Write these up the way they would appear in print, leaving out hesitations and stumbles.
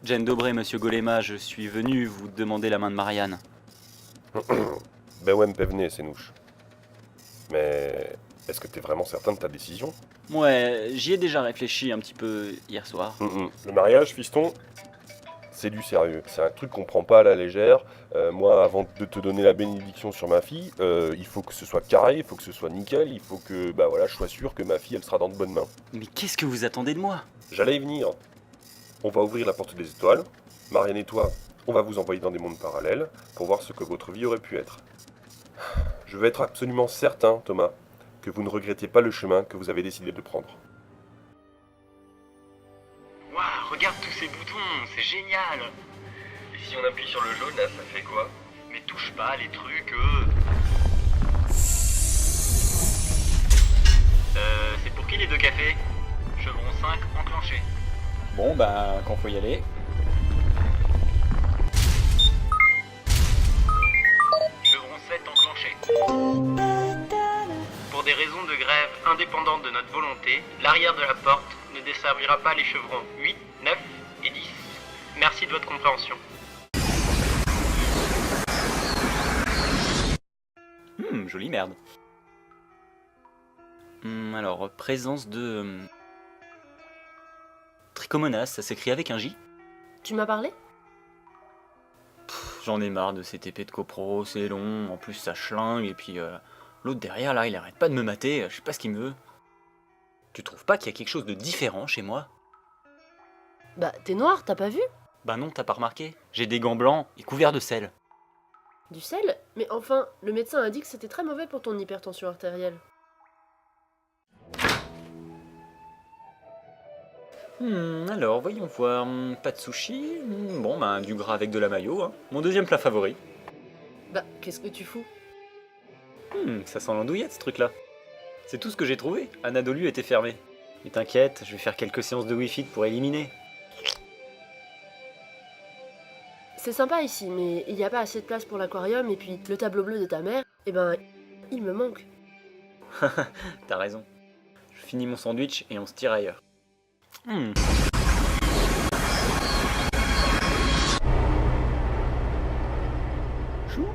Jane Dobré, monsieur Golema, je suis venu vous demander la main de Marianne. Ben ouais, m'pévenez, c'est nouche. Mais est-ce que t'es vraiment certain de ta décision? Ouais, j'y ai déjà réfléchi un petit peu hier soir. Le mariage, fiston, c'est du sérieux. C'est un truc qu'on prend pas à la légère. Moi, avant de te donner la bénédiction sur ma fille, il faut que ce soit carré, il faut que ce soit nickel, il faut que je sois sûr que ma fille, elle sera dans de bonnes mains. Mais qu'est-ce que vous attendez de moi? J'allais y venir. On va ouvrir la porte des étoiles. Marianne et toi, on va vous envoyer dans des mondes parallèles pour voir ce que votre vie aurait pu être. Je veux être absolument certain, Thomas, que vous ne regrettez pas le chemin que vous avez décidé de prendre. Waouh, regarde tous ces boutons, c'est génial. Et si on appuie sur le jaune, là, ça fait quoi? Mais touche pas les trucs, c'est pour qui les 2 cafés? Chevron 5 enclenché. Bon, bah, quand faut y aller. Chevron 7 enclenché. Pour des raisons de grève indépendantes de notre volonté, l'arrière de la porte ne desservira pas les chevrons 8, 9 et 10. Merci de votre compréhension. Jolie merde. Alors, présence de... Trichomonas, ça s'écrit avec un J? Tu m'as parlé? J'en ai marre de cette épée de copro, c'est long, en plus ça schlingue, et puis l'autre derrière là, il arrête pas de me mater, je sais pas ce qu'il me veut. Tu trouves pas qu'il y a quelque chose de différent chez moi? Bah, t'es noir, t'as pas vu? Bah non, t'as pas remarqué, j'ai des gants blancs et couverts de sel. Du sel? Mais enfin, le médecin a dit que c'était très mauvais pour ton hypertension artérielle. Alors, voyons voir, pas de sushi, bon bah du gras avec de la mayo, hein. Mon deuxième plat favori. Bah, qu'est-ce que tu fous? Ça sent l'andouillette ce truc là. C'est tout ce que j'ai trouvé, Anadolu était fermé. Mais t'inquiète, je vais faire quelques séances de Wi-Fi pour éliminer. C'est sympa ici, mais il n'y a pas assez de place pour l'aquarium et puis le tableau bleu de ta mère, eh ben, il me manque. T'as raison. Je finis mon sandwich et on se tire ailleurs. Chou,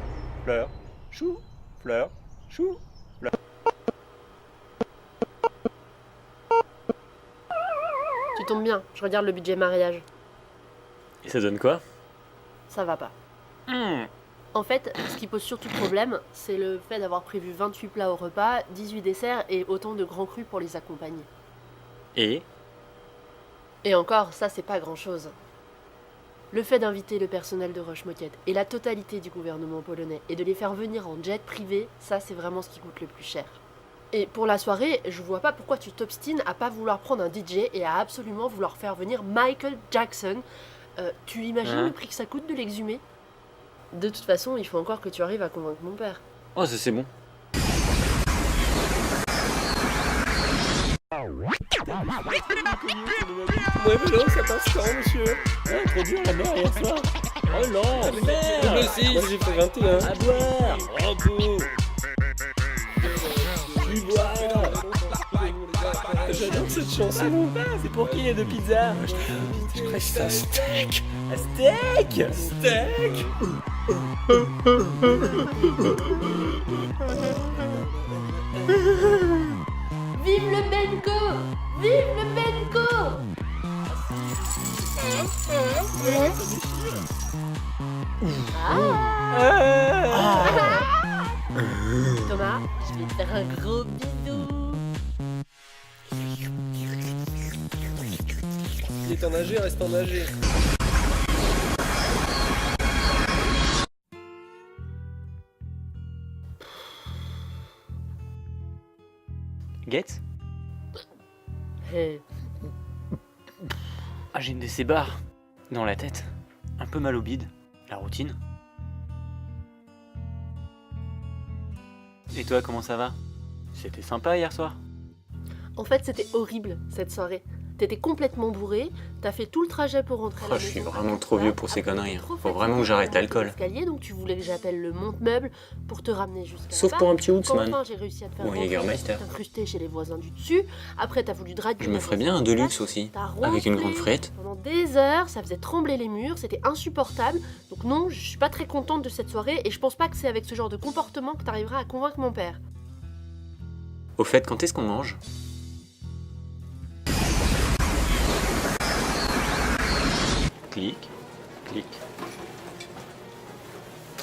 fleur, chou, fleur, chou, fleur. Tu tombes bien, je regarde le budget mariage. Et ça donne quoi? Ça va pas. En fait, ce qui pose surtout problème, c'est le fait d'avoir prévu 28 plats au repas, 18 desserts et autant de grands crus pour les accompagner. Et Et encore, ça c'est pas grand chose. Le fait d'inviter le personnel de Roche-Moquette et la totalité du gouvernement polonais et de les faire venir en jet privé, ça c'est vraiment ce qui coûte le plus cher. Et pour la soirée, je vois pas pourquoi tu t'obstines à pas vouloir prendre un DJ et à absolument vouloir faire venir Michael Jackson. Tu imagines le prix que ça coûte de l'exhumer? De toute façon, il faut encore que tu arrives à convaincre mon père. oh, ça c'est bon. Ouais, mais non, ça passe quand, monsieur? Introduire la mère hier soir. Oh non, merde. Moi j'ai fait 21. À boire. Bravo. Tu bois. J'adore cette chanson. C'est pour qui les 2 pizzas? Je crois que c'est un steak. Un steak. Steak. Vive le Benko! Vive le Benko! Thomas, je vais te faire un gros bisou. Il est en nager, reste en nager. Getz? Hey. Ah, j'ai une de ces barres dans la tête. Un peu mal au bide. La routine. Et toi, comment ça va? C'était sympa hier soir? En fait, c'était horrible cette soirée. T'étais complètement bourré, t'as fait tout le trajet pour rentrer à la Oh, maison. je suis vraiment trop vieux pour ces conneries. Faut vraiment que j'arrête l'alcool. Escalier, donc tu voulais que j'appelle le monte-meuble pour te ramener jusqu'à Sauf là-bas. pour un petit Quand Hootsman. enfin j'ai réussi à te faire Ou un rentrer, Jägermeister. t'incruster chez les voisins du dessus. Après t'as voulu draguer. Je me ferais bien un Deluxe aussi. Avec une grande frite. Pendant des heures, ça faisait trembler les murs, c'était insupportable. Donc non, je suis pas très contente de cette soirée et je pense pas que c'est avec ce genre de comportement que t'arriveras à convaincre mon père. Au fait, quand est-ce qu'on mange? Clic, clic.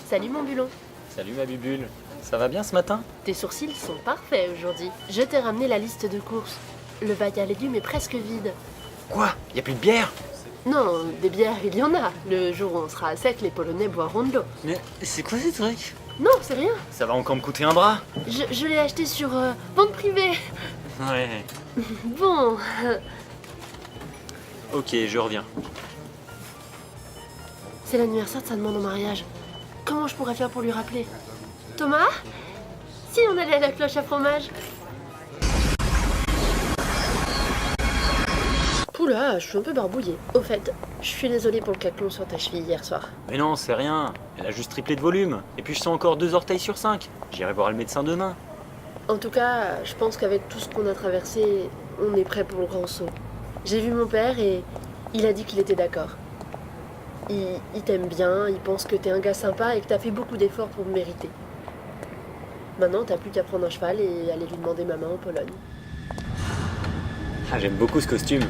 Salut mon bulon. Salut ma bubule. Ça va bien ce matin? Tes sourcils sont parfaits aujourd'hui. Je t'ai ramené la liste de courses. Le bac à légumes est presque vide. Quoi? Y a plus de bière? Non, des bières, il y en a. Le jour où on sera à sec, les Polonais boiront de l'eau. Mais c'est quoi ces trucs? Non, c'est rien. Ça va encore me coûter un bras? Je l'ai acheté sur vente privée. Ouais. Bon, Ok, je reviens. c'est l'anniversaire de sa demande en mariage. Comment je pourrais faire pour lui rappeler? Thomas? Si on allait à la cloche à fromage. Poula, je suis un peu barbouillée. Au fait, je suis désolée pour le caclon sur ta cheville hier soir. Mais non, c'est rien. Elle a juste triplé de volume. Et puis je sens encore 2 orteils sur 5. J'irai voir le médecin demain. En tout cas, je pense qu'avec tout ce qu'on a traversé, on est prêt pour le grand saut. J'ai vu mon père et il a dit qu'il était d'accord. Il t'aime bien, il pense que t'es un gars sympa et que t'as fait beaucoup d'efforts pour me mériter. Maintenant, t'as plus qu'à prendre un cheval et aller lui demander ma main en Pologne. Ah, j'aime beaucoup ce costume.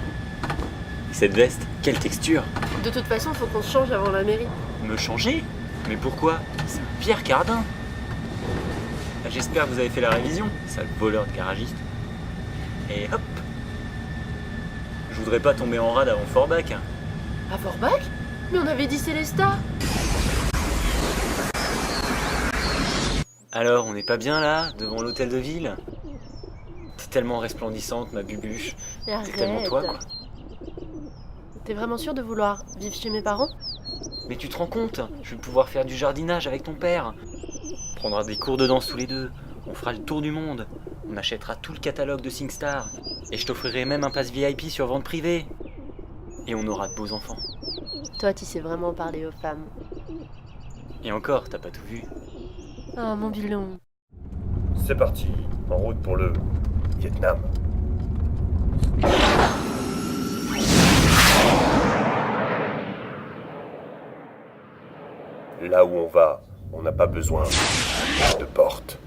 Cette veste, quelle texture. De toute façon, faut qu'on se change avant la mairie. Me changer? Mais pourquoi? C'est Pierre Cardin. Ah, j'espère que vous avez fait la révision, sale voleur de garagiste. Et hop. Je voudrais pas tomber en rade avant Forbach. À Forbach? Mais on avait dit Célestat. Alors, on n'est pas bien là, devant l'hôtel de ville? T'es tellement resplendissante, ma bubuche. C'est tellement toi, quoi. T'es vraiment sûr de vouloir vivre chez mes parents? Mais tu te rends compte? Je vais pouvoir faire du jardinage avec ton père. On prendra des cours de danse tous les deux. On fera le tour du monde. On achètera tout le catalogue de SingStar. Et je t'offrirai même un pass VIP sur vente privée. Et on aura de beaux enfants. Toi, tu sais vraiment parler aux femmes. Et encore, t'as pas tout vu. Ah, mon bulon. C'est parti, en route pour le Vietnam. Là où on va, on n'a pas besoin de porte.